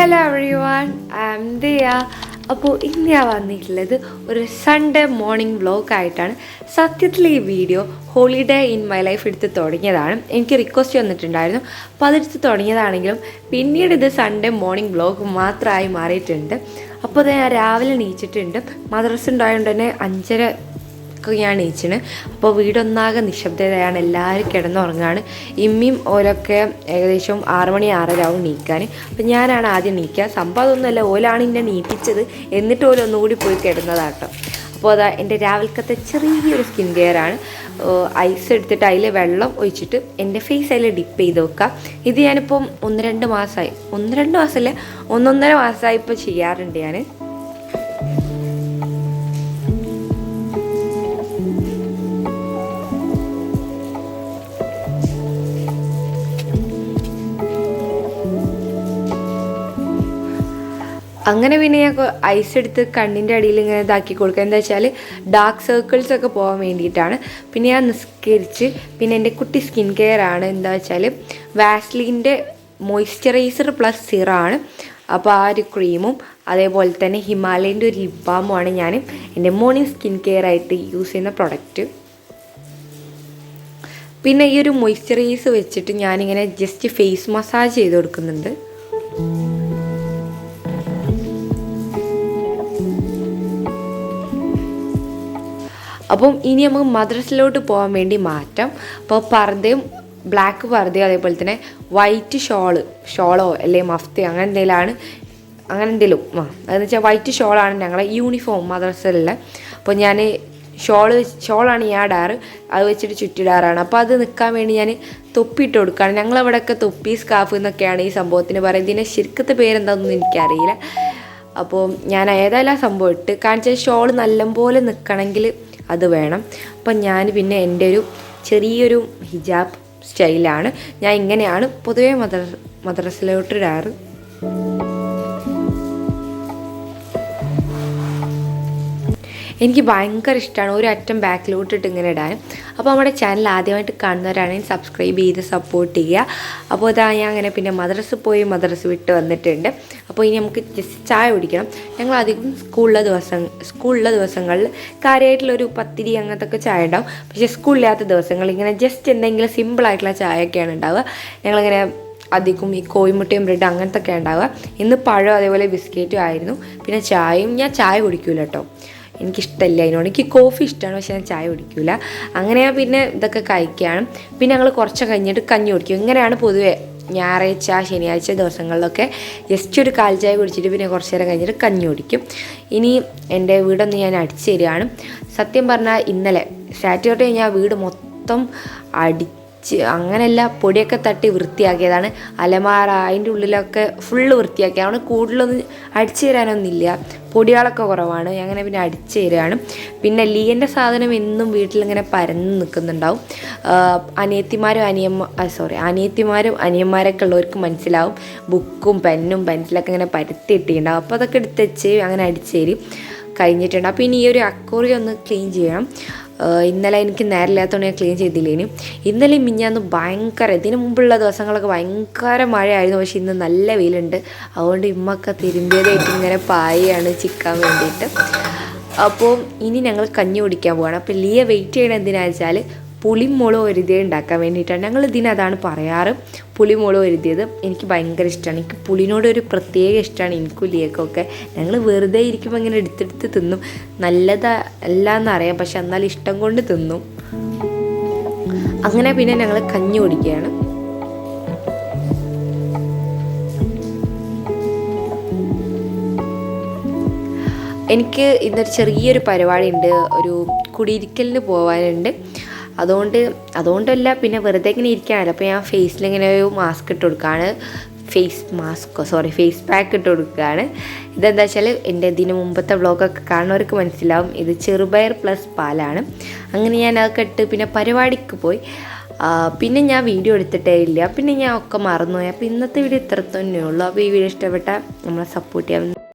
Hello everyone, I am Diya. അപ്പോൾ ഇന്ന് ഞാൻ വന്നിട്ടുള്ളത് ഒരു സൺഡേ മോർണിംഗ് വ്ലോഗായിട്ടാണ്. സത്യത്തിൽ ഈ video Holiday Inn my life എടുത്ത് തുടങ്ങിയതാണ്. എനിക്ക് റിക്വസ്റ്റ് വന്നിട്ടുണ്ടായിരുന്നു, അപ്പോൾ അതെടുത്ത് തുടങ്ങിയതാണെങ്കിലും പിന്നീട് ഇത് സൺഡേ മോർണിംഗ് വ്ലോഗ് മാത്രമായി മാറിയിട്ടുണ്ട്. അപ്പോൾ അത് ഞാൻ രാവിലെ എണീച്ചിട്ടുണ്ട്. മദ്രസ ഉണ്ടായതുകൊണ്ട് തന്നെ 5:30 ഞാൻ എണീച്ചിന്. അപ്പോൾ വീടൊന്നാകെ നിശബ്ദതയാണ്, എല്ലാവരും കിടന്നുറങ്ങാണ്. ഇമ്മിയും ഓരൊക്കെ ഏകദേശം 6 മണി 6:30 ആവും എണീക്കാൻ. അപ്പോൾ ഞാനാണ് ആദ്യം എണീക്കുക. സംഭവം അതൊന്നുമല്ല, ഓലാണ് എന്നെ എണീപ്പിച്ചത്, എന്നിട്ട് ഓല ഒന്നുകൂടി പോയി കിടന്നതാട്ടോ. അപ്പോൾ അതാ എൻ്റെ രാവിലത്തെ ചെറിയൊരു സ്കിൻ കെയർ ആണ്. ഐസ് എടുത്തിട്ട് അതിൽ വെള്ളം ഒഴിച്ചിട്ട് എൻ്റെ ഫേസ് അതിൽ ഡിപ്പ് ചെയ്ത് വെക്കുക. ഇത് ഞാനിപ്പം 1-2 മാസമായി, 1-2 മാസമല്ല 1-1.5 മാസമായി ഇപ്പോൾ ചെയ്യാറുണ്ട് ഞാൻ. അങ്ങനെ പിന്നെ ഞാൻ ഐസ് എടുത്ത് കണ്ണിൻ്റെ അടിയിൽ ഇങ്ങനെ ഇതാക്കി കൊടുക്കുക. എന്താ വെച്ചാൽ ഡാർക്ക് സർക്കിൾസൊക്കെ പോകാൻ വേണ്ടിയിട്ടാണ്. പിന്നെ ഞാൻ നിസ്കരിച്ച് പിന്നെ എൻ്റെ കുട്ടി സ്കിൻ കെയർ ആണ്. എന്താ വെച്ചാൽ വാസ്ലിൻ്റെ മോയ്സ്ചറൈസർ പ്ലസ് സിറാണ്. അപ്പോൾ ആ ഒരു ക്രീമും അതേപോലെ തന്നെ ഹിമാലയൻ്റെ ഒരു ലിപ് ബാമുമാണ് ഞാൻ എൻ്റെ മോർണിംഗ് സ്കിൻ കെയർ ആയിട്ട് യൂസ് ചെയ്യുന്ന പ്രൊഡക്റ്റ്. പിന്നെ ഈ ഒരു മോയ്സ്ചറൈസർ വെച്ചിട്ട് ഞാനിങ്ങനെ ജസ്റ്റ് ഫേസ് മസാജ് ചെയ്ത് കൊടുക്കുന്നുണ്ട്. അപ്പം ഇനി നമുക്ക് മദ്രസയിലോട്ട് പോകാൻ വേണ്ടി മാറ്റാം. അപ്പോൾ പർദ്ദയും ബ്ലാക്ക് പർദ്ദയും അതേപോലെ തന്നെ വൈറ്റ് ഷോളോ അല്ലെങ്കിൽ മഫ്തയോ അങ്ങനെ എന്തെങ്കിലും അതെന്ന് വെച്ചാൽ വൈറ്റ് ഷോളാണ് ഞങ്ങളെ യൂണിഫോം മദ്രസയിലുള്ള. അപ്പോൾ ഞാൻ ഷോളാണ് ഞാൻ ഇടാറ്, അത് വെച്ചിട്ട് ചുറ്റിടാറാണ്. അപ്പോൾ അത് നിൽക്കാൻ വേണ്ടി ഞാൻ തൊപ്പിയിട്ട് കൊടുക്കുകയാണ്. ഞങ്ങളവിടെയൊക്കെ തൊപ്പി സ്കാഫ് എന്നൊക്കെയാണ് ഈ സംഭവത്തിന് പറയുന്നത്. ഇതിൻ്റെ ശരിക്കത്തെ പേരെന്താണെന്നൊന്നും എനിക്കറിയില്ല. അപ്പോൾ ഞാൻ ഏതായാലും ആ സംഭവം ഇട്ട് കാണിച്ചാൽ ഷോൾ നല്ലപോലെ നിൽക്കണമെങ്കിൽ അത് വേണം. അപ്പം ഞാൻ പിന്നെ എൻ്റെ ഒരു ചെറിയൊരു ഹിജാബ് സ്റ്റൈലാണ്. ഞാൻ ഇങ്ങനെയാണ് പൊതുവേ മദ്രസയിലോട്ട് ഇടാറ്. എനിക്ക് ഭയങ്കര ഇഷ്ടമാണ് ഒരു അറ്റം ബാക്കിലോട്ടിട്ട് ഇങ്ങനെ ഇടാൻ. അപ്പോൾ നമ്മുടെ ചാനൽ ആദ്യമായിട്ട് കാണുന്നവരാണെങ്കിൽ സബ്സ്ക്രൈബ് ചെയ്ത് സപ്പോർട്ട് ചെയ്യുക. അപ്പോൾ ഇതാ ഞാൻ അങ്ങനെ പിന്നെ മദ്രസ വിട്ട് വന്നിട്ടുണ്ട്. അപ്പോൾ ഇനി നമുക്ക് ജസ്റ്റ് ചായ കുടിക്കണം. ഞങ്ങൾ അധികം സ്കൂളിലെ ദിവസങ്ങളിൽ കാര്യമായിട്ടുള്ളൊരു പത്തിരി അങ്ങനത്തെ ചായ ഉണ്ടാവും. പക്ഷേ സ്കൂളില്ലാത്ത ദിവസങ്ങളിൽ ഇങ്ങനെ ജസ്റ്റ് എന്തെങ്കിലും സിമ്പിളായിട്ടുള്ള ചായയൊക്കെയാണ് ഉണ്ടാവുക. ഞങ്ങളിങ്ങനെ അധികം ഈ കോഴിമുട്ടയും ബ്രെഡ് അങ്ങനത്തെ ഒക്കെ ഉണ്ടാവുക. ഇന്ന് പഴം അതേപോലെ ബിസ്ക്കറ്റും ആയിരുന്നു. പിന്നെ ചായയും ഞാൻ ചായ കുടിക്കൂല കേട്ടോ, എനിക്കിഷ്ടമില്ല അതിനോട്. എനിക്ക് കോഫി ഇഷ്ടമാണ്, പക്ഷേ ഞാൻ ചായ കുടിക്കില്ല. അങ്ങനെ ഞാൻ പിന്നെ ഇതൊക്കെ കഴിക്കുകയാണ്. പിന്നെ ഞങ്ങൾ കുറച്ച് കഴിഞ്ഞിട്ട് കഞ്ഞി കുടിക്കും. ഇങ്ങനെയാണ് പൊതുവേ ഞായറാഴ്ച ശനിയാഴ്ച ദിവസങ്ങളിലൊക്കെ ജസ്റ്റ് ഒരു കാൽ ചായ കുടിച്ചിട്ട് പിന്നെ കുറച്ച് നേരം കഴിഞ്ഞിട്ട് കഞ്ഞി കുടിക്കും. ഇനി എൻ്റെ വീടൊന്ന് ഞാൻ അടിച്ചു തരികയാണ്. സത്യം പറഞ്ഞാൽ ഇന്നലെ സാറ്റർഡേ ഞാൻ വീട് മൊത്തം അങ്ങനെയല്ല പൊടിയൊക്കെ തട്ടി വൃത്തിയാക്കിയതാണ്. അലമാര അതിൻ്റെ ഉള്ളിലൊക്കെ ഫുള്ള് വൃത്തിയാക്കി. അവിടെ കൂടുതലൊന്നും അടിച്ചു തരാനൊന്നുമില്ല, പൊടികളൊക്കെ കുറവാണ്. അങ്ങനെ പിന്നെ അടിച്ചു തരികയാണ്. പിന്നെ ലീയൻ്റെ സാധനം എന്നും വീട്ടിലിങ്ങനെ പരന്ന് നിൽക്കുന്നുണ്ടാവും. അനിയത്തിമാരും അനിയന്മാരൊക്കെ ഉള്ളവർക്ക് മനസ്സിലാവും. ബുക്കും പെന്നും പെൻസിലൊക്കെ ഇങ്ങനെ പരത്തിയിട്ടിട്ടുണ്ടാവും. അപ്പോൾ അതൊക്കെ എടുത്ത് അങ്ങനെ അടിച്ചു തരും കഴിഞ്ഞിട്ടുണ്ട്. അപ്പോൾ ഇനി ഈ ഒരു അക്വേറിയം ഒന്ന് ക്ലീൻ ചെയ്യണം. ഇന്നലെ എനിക്ക് നേരമില്ലാത്തതുകൊണ്ട് ഞാൻ ക്ലീൻ ചെയ്തില്ലേന്. ഇന്നലെ മിഞ്ഞാന്ന് ഇതിന് മുമ്പുള്ള ദിവസങ്ങളൊക്കെ ഭയങ്കര മഴയായിരുന്നു. പക്ഷേ ഇന്ന് നല്ല വെയിലുണ്ട്. അതുകൊണ്ട് ഇമ്മൊക്കെ തിരുമ്പിയതായിട്ട് ഇങ്ങനെ പായാണ് ചിക്കാൻ വേണ്ടിയിട്ട്. അപ്പോൾ ഇനി ഞങ്ങൾ കഞ്ഞി കുടിക്കാൻ പോവാണ്. അപ്പോൾ ലിയ വെയിറ്റ് ചെയ്യണം എന്തിനാണെന്ന് വെച്ചാൽ പുളിമുളക് ഒരുതിയത് ഉണ്ടാക്കാൻ വേണ്ടിയിട്ടാണ്. ഞങ്ങൾ ഇതിനതാണ് പറയാറ്, പുളിമുളക് ഒരുതിയത്. എനിക്ക് ഭയങ്കര ഇഷ്ടമാണ്. എനിക്ക് പുളിനോട് ഒരു പ്രത്യേക ഇഷ്ടമാണ് എനിക്കും ലിയക്കൊക്കെ. ഞങ്ങൾ വെറുതെ ഇരിക്കുമ്പോൾ ഇങ്ങനെ എടുത്തെടുത്ത് തിന്നും. നല്ലതല്ല എന്നറിയാം, പക്ഷെ എന്നാലും ഇഷ്ടം കൊണ്ട് തിന്നും. അങ്ങനെ പിന്നെ ഞങ്ങൾ കഞ്ഞി കുടിക്കുകയാണ്. എനിക്ക് ഇന്നൊരു ചെറിയൊരു പരിപാടി ഉണ്ട്, ഒരു കുടിയിരിക്കലിന് പോകാനുണ്ട്. അതുകൊണ്ടല്ല, പിന്നെ വെറുതെ ഇങ്ങനെ ഇരിക്കാനല്ലോ. അപ്പോൾ ഞാൻ ഫേസിലിങ്ങനെ ഒരു മാസ്ക് ഇട്ട് കൊടുക്കുകയാണ്. ഫേസ് പാക്ക് ഇട്ട് കൊടുക്കുകയാണ്. ഇതെന്താ വെച്ചാൽ എൻ്റെ ഇതിന് മുമ്പത്തെ വ്ളോഗൊക്കെ കാണുന്നവർക്ക് മനസ്സിലാവും, ഇത് ചെറുപയർ പ്ലസ് പാലാണ്. അങ്ങനെ ഞാൻ അതൊക്കെ ഇട്ട് പിന്നെ പരിപാടിക്ക് പോയി. പിന്നെ ഞാൻ വീഡിയോ എടുത്തിട്ടേ ഇല്ല, പിന്നെ ഞാൻ ഒക്കെ മറന്നുപോയി. അപ്പോൾ ഇന്നത്തെ വീഡിയോ ഇത്ര തന്നെയുള്ളൂ. അപ്പോൾ ഈ വീഡിയോ ഇഷ്ടപ്പെട്ടാൽ നമ്മളെ സപ്പോർട്ട് ചെയ്യാം.